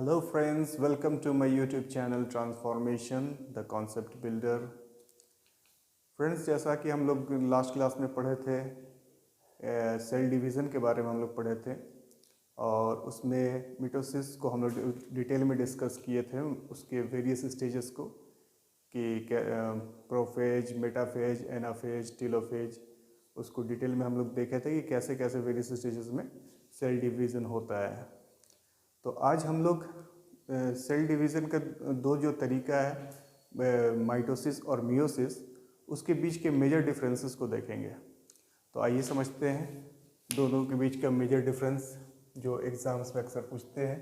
Hello friends, welcome to my YouTube channel Transformation the Concept Builder। Friends, जैसा कि हम लोग लास्ट क्लास में पढ़े थे सेल डिवीज़न के बारे में हम लोग पढ़े थे और उसमें मिटोसिस को हम लोग डिटेल में डिस्कस किए थे, उसके वेरियस स्टेजेस को कि प्रोफेज, मेटाफेज, एनाफेज, टीलोफेज, उसको डिटेल में हम लोग देखे थे कि कैसे कैसे वेरियस स्टेजेस में सेल डिवीज़न होता है। तो आज हम लोग सेल डिवीज़न का दो जो तरीका है माइटोसिस और मियोसिस, उसके बीच के मेजर डिफरेंसेस को देखेंगे। तो आइए समझते हैं दोनों के बीच का मेजर डिफरेंस जो एग्जाम्स में अक्सर पूछते हैं।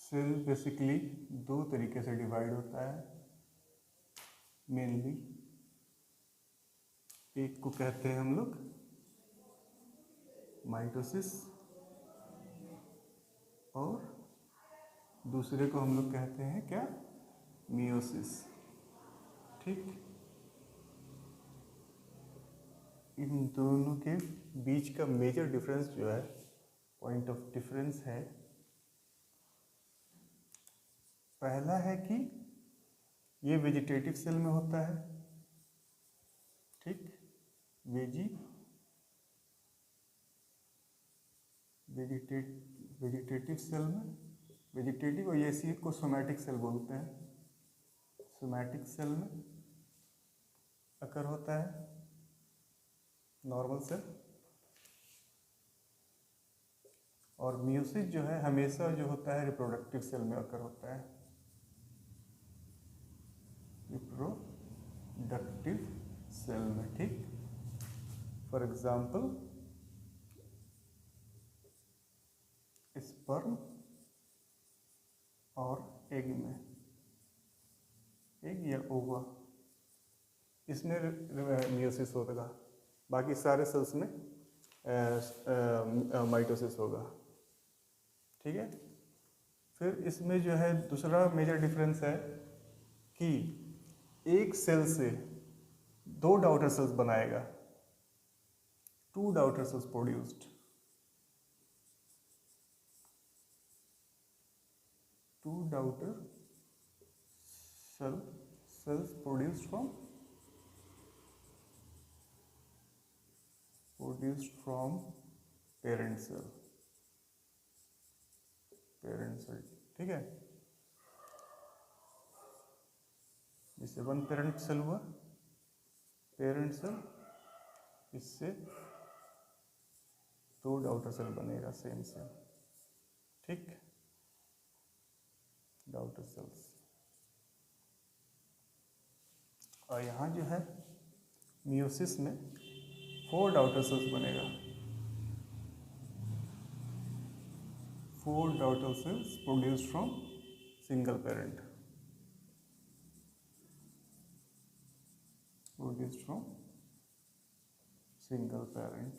सेल बेसिकली दो तरीके से डिवाइड होता है मेनली। एक को कहते हैं हम लोग माइटोसिस और दूसरे को हम लोग कहते हैं क्या, मियोसिस। ठीक, इन दोनों के बीच का मेजर डिफरेंस जो है, पॉइंट ऑफ डिफरेंस है, पहला है कि ये वेजिटेटिव सेल में होता है। ठीक, वेजिटेटिव सेल में, वेजिटेटिव और इसी को सोमैटिक सेल बोलते हैं। सोमैटिक सेल में अकर होता है नॉर्मल सेल, और मियोसिस जो है हमेशा जो होता है रिप्रोडक्टिव सेल में अकर होता है, रिप्रोडक्टिव सेल में। ठीक, फॉर एग्जाम्पल स्पर्म और एग में, एग या ओवा, इसमें मियोसिस होगा, बाकी सारे सेल्स में माइटोसिस होगा। ठीक है, फिर इसमें जो है दूसरा मेजर डिफरेंस है कि एक सेल से दो डॉटर सेल्स बनाएगा, two daughter cells produced, two daughter cells produced from parent cell। ठीक है, जिससे वन पेरेंट सेल हुआ, पेरेंट सेल, इससे दो डॉटर सेल बनेगा सेम सेल। ठीक, डॉटर सेल्स। और यहाँ जो है मियोसिस में 4 डॉटर सेल्स बनेगा, 4 daughter cells produced from single parent, produced from single parent.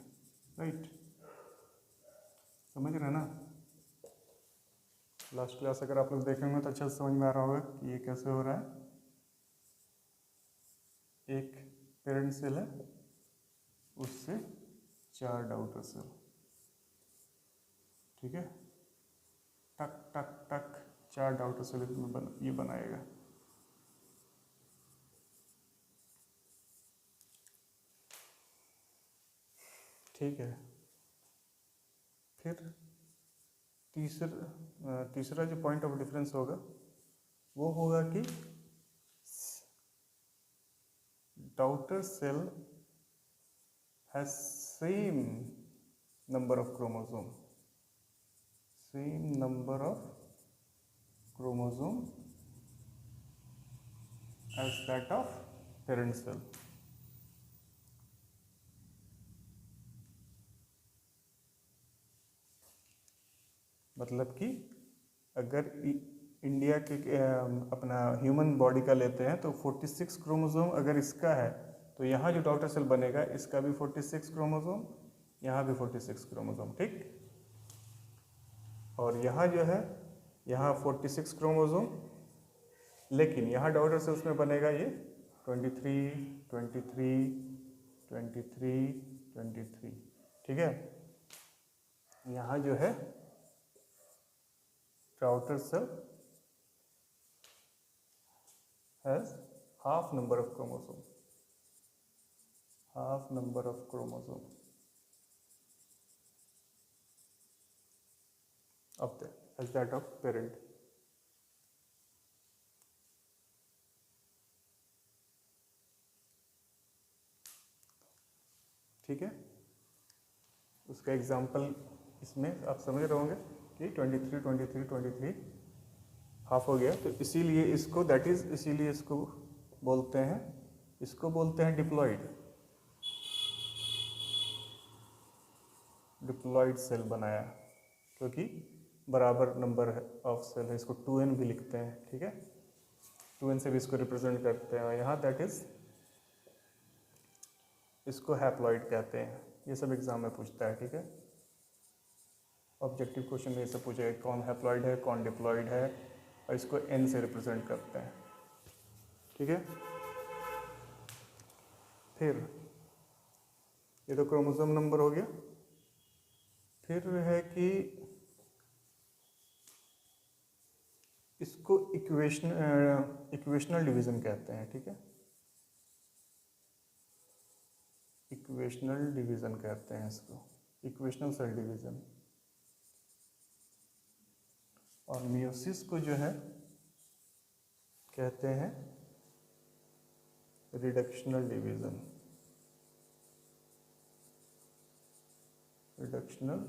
Right, समझ रहे हैं ना? लास्ट क्लास अगर आप लोग देखेंगे तो अच्छा समझ में आ रहा होगा कि ये कैसे हो रहा है। एक पेरेंट सेल है, उससे 4 डॉटर सेल। ठीक है, टक टक टक 4 डॉटर सेल ये बनाएगा। ठीक है, फिर तीसरा जो पॉइंट ऑफ डिफरेंस होगा वो होगा कि daughter cell has same number of chromosome, as that of parent cell। मतलब कि अगर इंडिया के अपना ह्यूमन बॉडी का लेते हैं तो 46 क्रोमोसोम अगर इसका है तो यहाँ जो डॉटर सेल बनेगा इसका भी 46 क्रोमोसोम, यहाँ भी 46 क्रोमोसोम। ठीक, और यहाँ जो है यहाँ 46 क्रोमोसोम, लेकिन यहाँ डॉटर सेल्स में बनेगा ये 23, 23, 23, 23, ठीक है। यहाँ जो है daughter cell has half number of chromosome, half number of chromosome of the as that of parent. ठीक है, उसका एग्जाम्पल इसमें आप समझ रहे होंगे कि 23 23 23 हाफ हो गया, तो इसीलिए इसको दैट इज इसीलिए इसको बोलते हैं, इसको बोलते हैं डिप्लॉइड, डिप्लॉइड सेल बनाया क्योंकि बराबर नंबर ऑफ सेल है। इसको 2n भी लिखते हैं, ठीक है, 2n से भी इसको रिप्रेजेंट करते हैं। और यहाँ दैट इज इसको हैप्लॉइड कहते हैं। ये सब एग्जाम में पूछता है, ठीक है, ऑब्जेक्टिव क्वेश्चन में ये सब पूछेगा कौन हैप्लॉइड है कौन डिप्लॉइड है, और इसको n से रिप्रेजेंट करते हैं, ठीक है। फिर ये तो क्रोमोसोम नंबर हो गया। फिर है कि इसको इक्वेशनल डिवीजन कहते हैं, ठीक है, इक्वेशनल डिवीजन कहते हैं इसको, इक्वेशनल सेल डिवीजन। और मियोसिस को जो है कहते हैं reductional division, reductional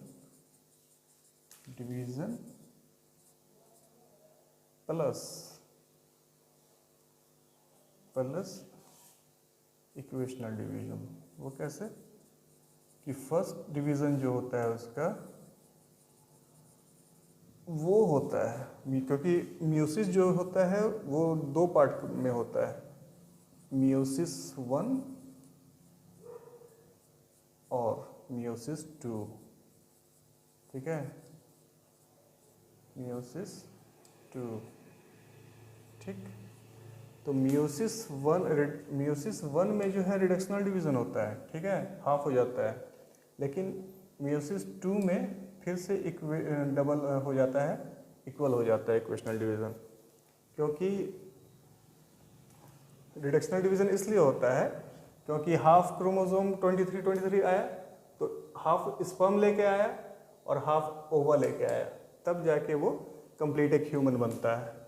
division plus equational division. वो कैसे कि फर्स्ट डिवीजन जो होता है उसका वो होता है, क्योंकि मियोसिस जो होता है वो 2 पार्ट में होता है, मियोसिस 1 और मियोसिस 2, ठीक है, मियोसिस 2, ठीक। तो मियोसिस 1 में जो है रिडक्शनल डिवीजन होता है, ठीक है, हाफ हो जाता है। लेकिन मियोसिस 2 में फिर से डबल हो जाता है, इक्वल हो जाता है इक्वेशनल डिवीजन। क्योंकि रिडक्शनल डिवीजन इसलिए होता है क्योंकि हाफ क्रोमोसोम 23 आया, तो हाफ स्पर्म लेके आया और हाफ ओवा लेके आया, तब जाके वो कंप्लीट एक ह्यूमन बनता है।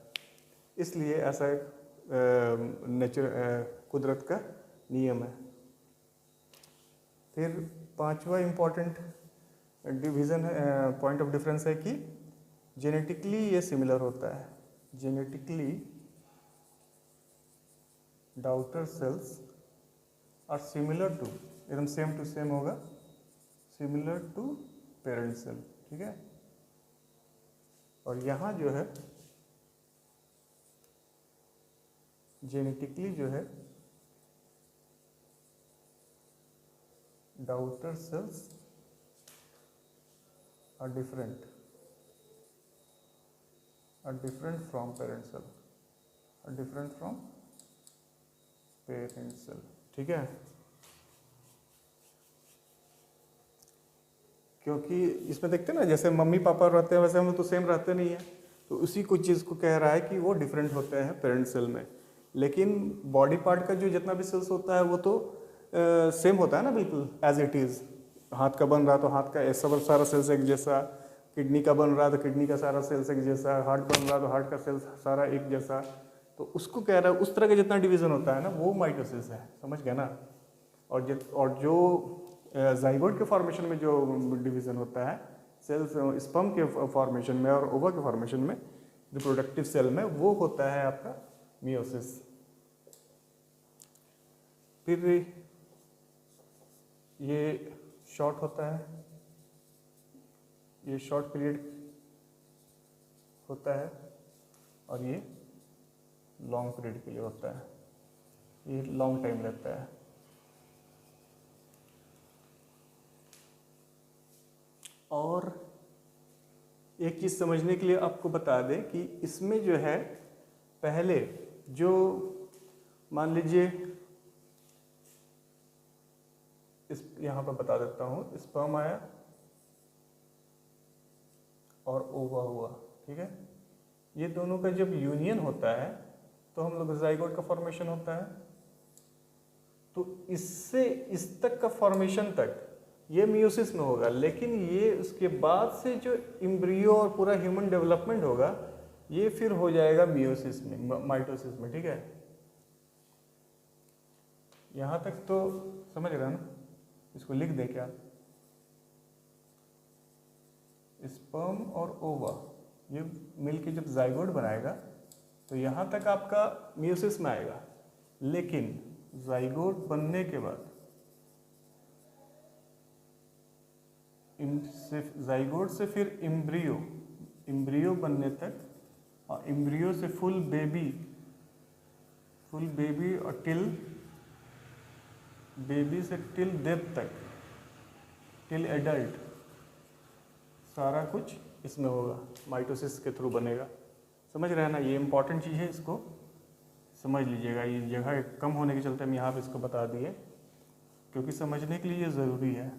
इसलिए ऐसा एक कुदरत का नियम है। फिर 5वां इम्पॉर्टेंट डिवीज़न है, पॉइंट ऑफ डिफरेंस है कि जेनेटिकली ये सिमिलर होता है, genetically daughter cells are similar to, एकदम सेम टू सेम होगा, सिमिलर टू पेरेंट सेल, ठीक है। और यहाँ जो है जेनेटिकली जो है daughter cells are different from parent cell, are different from parent cell, ठीक है। क्योंकि इसमें देखते हैं ना, जैसे मम्मी पापा रहते हैं वैसे हम तो सेम रहते नहीं है, तो उसी कुछ चीज़ को कह रहा है कि वो डिफरेंट होते हैं पेरेंट सेल में। लेकिन बॉडी पार्ट का जो जितना भी सेल्स होता है वो तो सेम होता है ना, बिल्कुल एज इट इज़। हाथ का बन रहा तो हाथ का ऐसा सारा सेल्स एक जैसा, किडनी का बन रहा तो किडनी का सारा सेल्स एक जैसा, हार्ट बन रहा तो हार्ट का सेल्स सारा एक जैसा, तो उसको कह रहा है उस तरह का जितना डिवीज़न होता है ना वो माइटोसिस है, समझ गया ना। और जो जाइगोट के फॉर्मेशन में जो डिवीज़न होता है सेल्स स्पर्म के फॉर्मेशन में और ओवा के फॉर्मेशन में, रिप्रोडक्टिव सेल में, वो होता है आपका मियोसिस। फिर ये शॉर्ट होता है, ये शॉर्ट पीरियड होता है, और ये लॉन्ग पीरियड के लिए होता है, ये लॉन्ग टाइम लेता है। और एक चीज़ समझने के लिए आपको बता दें कि इसमें जो है पहले जो मान लीजिए यहाँ पर बता देता हूँ, स्पर्म आया और ओवा हुआ, ठीक है। ये दोनों का जब यूनियन होता है तो हम लोग जाइगोट का फॉर्मेशन होता है। तो इससे इस तक का फॉर्मेशन तक ये मियोसिस में होगा, लेकिन ये उसके बाद से जो एम्ब्रियो और पूरा ह्यूमन डेवलपमेंट होगा ये फिर हो जाएगा मियोसिस में, माइटोसिस में, ठीक है। यहाँ तक तो समझ रहे हैं ना? इसको लिख दे क्या, स्पर्म और ओवा ये मिलके जब जाइगोट बनाएगा तो यहाँ तक आपका मियोसिस में आएगा, लेकिन जाइगोट बनने के बाद जाइगोट से फिर एम्ब्रियो बनने तक, और एम्ब्रियो से फुल बेबी और बेबी से टिल डेथ तक, टिल एडल्ट, सारा कुछ इसमें होगा, माइटोसिस के थ्रू बनेगा। समझ रहे हैं ना? ये इंपॉर्टेंट चीज़ है, इसको समझ लीजिएगा। ये जगह कम होने के चलते हम यहाँ पे इसको बता दिए, क्योंकि समझने के लिए ये ज़रूरी है।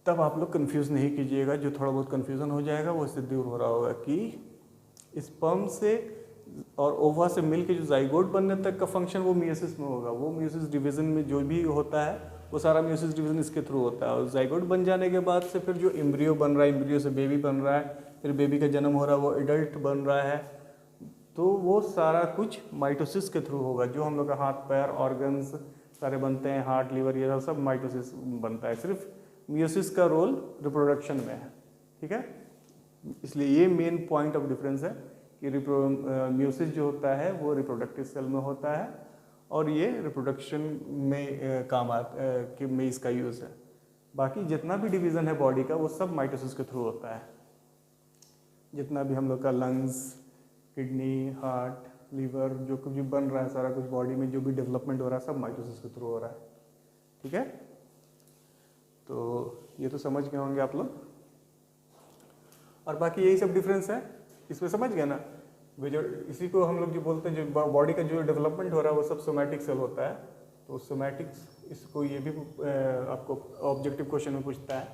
तब आप लोग कंफ्यूज नहीं कीजिएगा, जो थोड़ा बहुत कंफ्यूजन हो जाएगा वो इससे दूर हो रहा होगा कि स्पर्म से और ओवा से मिलके जो जाइगोट बनने तक का फंक्शन वो मियोसिस में होगा। वो मियोसिस डिवीजन में जो भी होता है वो सारा मियोसिस डिवीजन इसके थ्रू होता है। और जाइगोट बन जाने के बाद से फिर जो एम्ब्रियो बन रहा है, एम्ब्रियो से बेबी बन रहा है, फिर बेबी का जन्म हो रहा है, वो एडल्ट बन रहा है, तो वो सारा कुछ माइटोसिस के थ्रू होगा। जो हम लोग का हाथ पैर ऑर्गन्स सारे बनते हैं, हार्ट लिवर ये सब माइटोसिस बनता है। सिर्फ मियोसिस का रोल रिप्रोडक्शन में है, ठीक है। इसलिए ये मेन पॉइंट ऑफ डिफरेंस है कि मियोसिस जो होता है वो रिप्रोडक्टिव सेल में होता है और ये रिप्रोडक्शन में काम कि में इसका यूज़ है। बाकी जितना भी डिवीज़न है बॉडी का वो सब माइटोसिस के थ्रू होता है। जितना भी हम लोग का लंग्स, किडनी, हार्ट, लिवर, जो कुछ भी बन रहा है सारा कुछ बॉडी में, जो भी डेवलपमेंट हो रहा है सब माइटोसिस के थ्रू हो रहा है, ठीक है। तो ये तो समझ गए होंगे आप लोग। और बाकी यही सब डिफरेंस है, इसमें समझ गए ना। जो इसी को हम लोग जो बोलते हैं, जो बॉडी का जो डेवलपमेंट हो रहा है वो सब सोमैटिक सेल होता है। तो सोमैटिक्स, इसको ये भी आपको ऑब्जेक्टिव क्वेश्चन में पूछता है,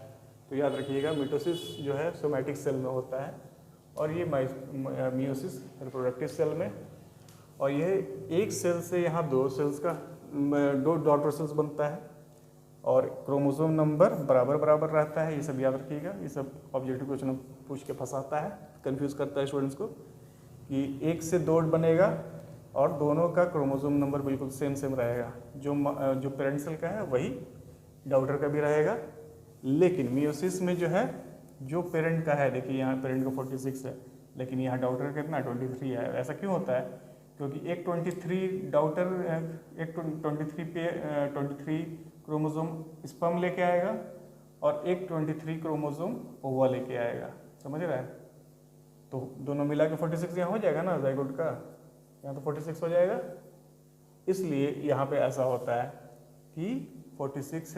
तो याद रखिएगा मिटोसिस जो है सोमैटिक सेल में होता है और ये मियोसिस रिप्रोडक्टिव सेल में। और ये एक सेल से यहाँ दो सेल्स का दो डॉटर सेल्स बनता है और क्रोमोसोम नंबर बराबर बराबर रहता है। ये सब याद रखिएगा, ये सब ऑब्जेक्टिव क्वेश्चन पूछ के फंसाता है, कंफ्यूज करता है स्टूडेंट्स को कि एक से दो बनेगा और दोनों का क्रोमोसोम नंबर बिल्कुल सेम रहेगा। जो पेरेंट सेल का है वही डॉटर का भी रहेगा, लेकिन मियोसिस में जो है जो पेरेंट का है, देखिए यहाँ पेरेंट का 46 है लेकिन यहाँ डॉटर का कितना 23 है। ऐसा क्यों होता है? क्योंकि एक 23 डॉटर, एक 23 क्रोमोसोम स्पर्म लेके आएगा और एक 23 क्रोमोसोम ओवा लेके आएगा। समझ रहा है? तो दोनों मिला के 46 यहाँ हो जाएगा ना जाइगोट का, यहाँ तो 46 हो जाएगा। इसलिए यहाँ पे ऐसा होता है कि 46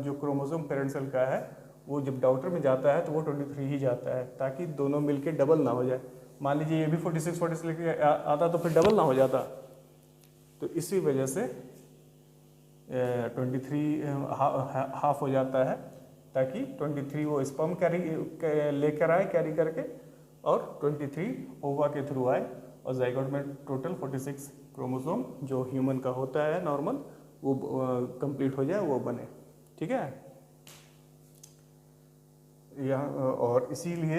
जो क्रोमोसोम पेरेंट सेल का है वो जब डॉटर में जाता है तो वो 23 ही जाता है, ताकि दोनों मिलके डबल ना हो जाए। मान लीजिए ये भी 46 लेके आता तो फिर डबल ना हो जाता। तो इसी वजह से 23 हाफ हो जाता है, ताकि 23 वो स्पर्म लेकर आए कैरी करके और 23 ओवा के थ्रू आए और जाइगोट में टोटल 46 क्रोमोसोम जो ह्यूमन का होता है नॉर्मल वो कंप्लीट हो जाए, वो बने, ठीक है। यहाँ और इसीलिए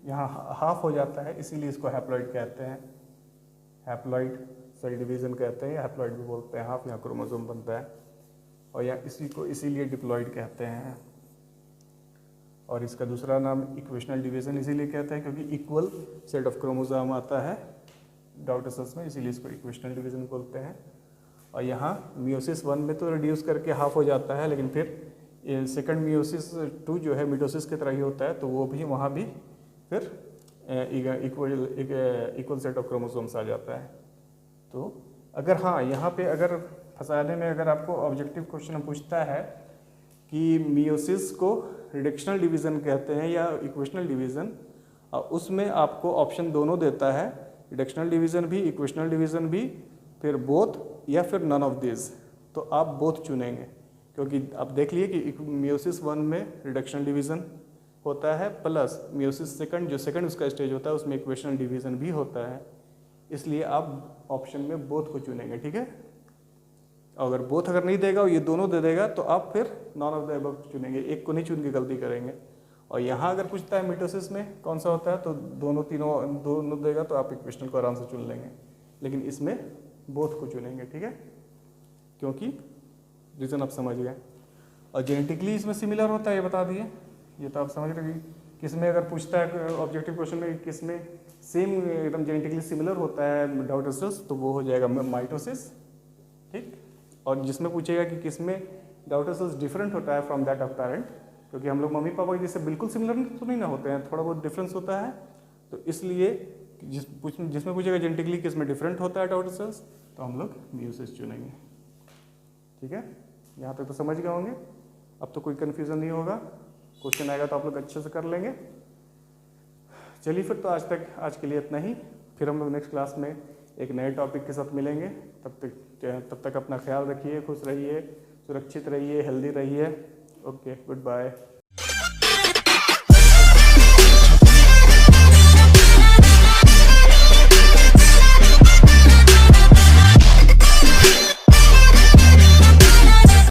यहाँ हाफ हो जाता है, इसीलिए इसको हैप्लॉइड कहते हैं। हैप्लॉइड सेल डिवीजन कहते हैं, हैप्लॉइड भी बोलते हैं। हाफ यहाँ क्रोमोसोम बनता है और यहाँ इसी को इसीलिए डिप्लॉइड कहते हैं। और इसका दूसरा नाम इक्वेशनल डिवीजन इसीलिए कहते हैं क्योंकि इक्वल सेट ऑफ क्रोमोसोम आता है डॉटर सेल्स में, इसीलिए इसको इक्वेशनल डिवीजन बोलते हैं। और यहाँ मियोसिस 1 में तो रिड्यूस करके हाफ हो जाता है, लेकिन फिर सेकंड मियोसिस 2 जो है मिटोसिस की तरह ही होता है, तो वो भी वहाँ भी फिर इक्वल सेट ऑफ क्रोमोसोम्स आ जाता है। तो अगर हाँ यहाँ पे अगर फंसाने में अगर आपको ऑब्जेक्टिव क्वेश्चन पूछता है कि मियोसिस को रिडक्शनल डिवीज़न कहते हैं या इक्वेशनल डिवीज़न, उसमें आपको ऑप्शन दोनों देता है, रिडक्शनल डिवीज़न भी इक्वेशनल डिवीज़न भी, फिर बोथ या फिर नन ऑफ दिस। तो आप बोथ चुनेंगे क्योंकि आप देख लिए कि मियोसिस 1 में रिडक्शन डिवीज़न होता है प्लस मियोसिस सेकंड, जो सेकंड उसका स्टेज होता है उसमें इक्वेशनल डिवीज़न भी होता है। इसलिए आप ऑप्शन में बोथ को चुनेंगे, ठीक है। अगर बोथ अगर नहीं देगा और ये दोनों दे देगा तो आप फिर नॉन ऑफ द अबव चुनेंगे, एक को नहीं चुन के गलती करेंगे। और यहाँ अगर पूछता है मिटोसिस में कौन सा होता है तो दोनों देगा तो आप इक्वेशनल को आराम से चुन लेंगे, लेकिन इसमें बोथ को चुनेंगे, ठीक है, क्योंकि रीज़न आप समझ गए। और जेनेटिकली इसमें सिमिलर होता है ये बता दिए, ये तो आप समझ रहे हैं। किस में अगर पूछता है ऑब्जेक्टिव क्वेश्चन में किस में सेम एकदम जेनेटिकली सिमिलर होता है डॉटर सेल्स तो वो हो जाएगा माइटोसिस, ठीक। और जिसमें पूछेगा कि किस में डॉटर सेल्स डिफरेंट होता है फ्रॉम दैट ऑफ पेरेंट, क्योंकि हम लोग मम्मी पापा के जैसे बिल्कुल सिमिलर तो नहीं ना होते हैं, थोड़ा बहुत डिफरेंस होता है, तो इसलिए जिसमें पूछेगा जेनेटिकली किस में डिफरेंट होता है डॉटर सेल्स तो हम लोग मियोसिस चुनेंगे, ठीक है। यहाँ तक तो समझ गए होंगे, अब तो कोई कन्फ्यूज़न नहीं होगा। क्वेश्चन आएगा तो आप लोग अच्छे से कर लेंगे। चलिए फिर तो आज के लिए इतना ही, फिर हम लोग नेक्स्ट क्लास में एक नए टॉपिक के साथ मिलेंगे। तब तक अपना ख्याल रखिए, खुश रहिए, सुरक्षित रहिए, हेल्दी रहिए। Okay, good bye.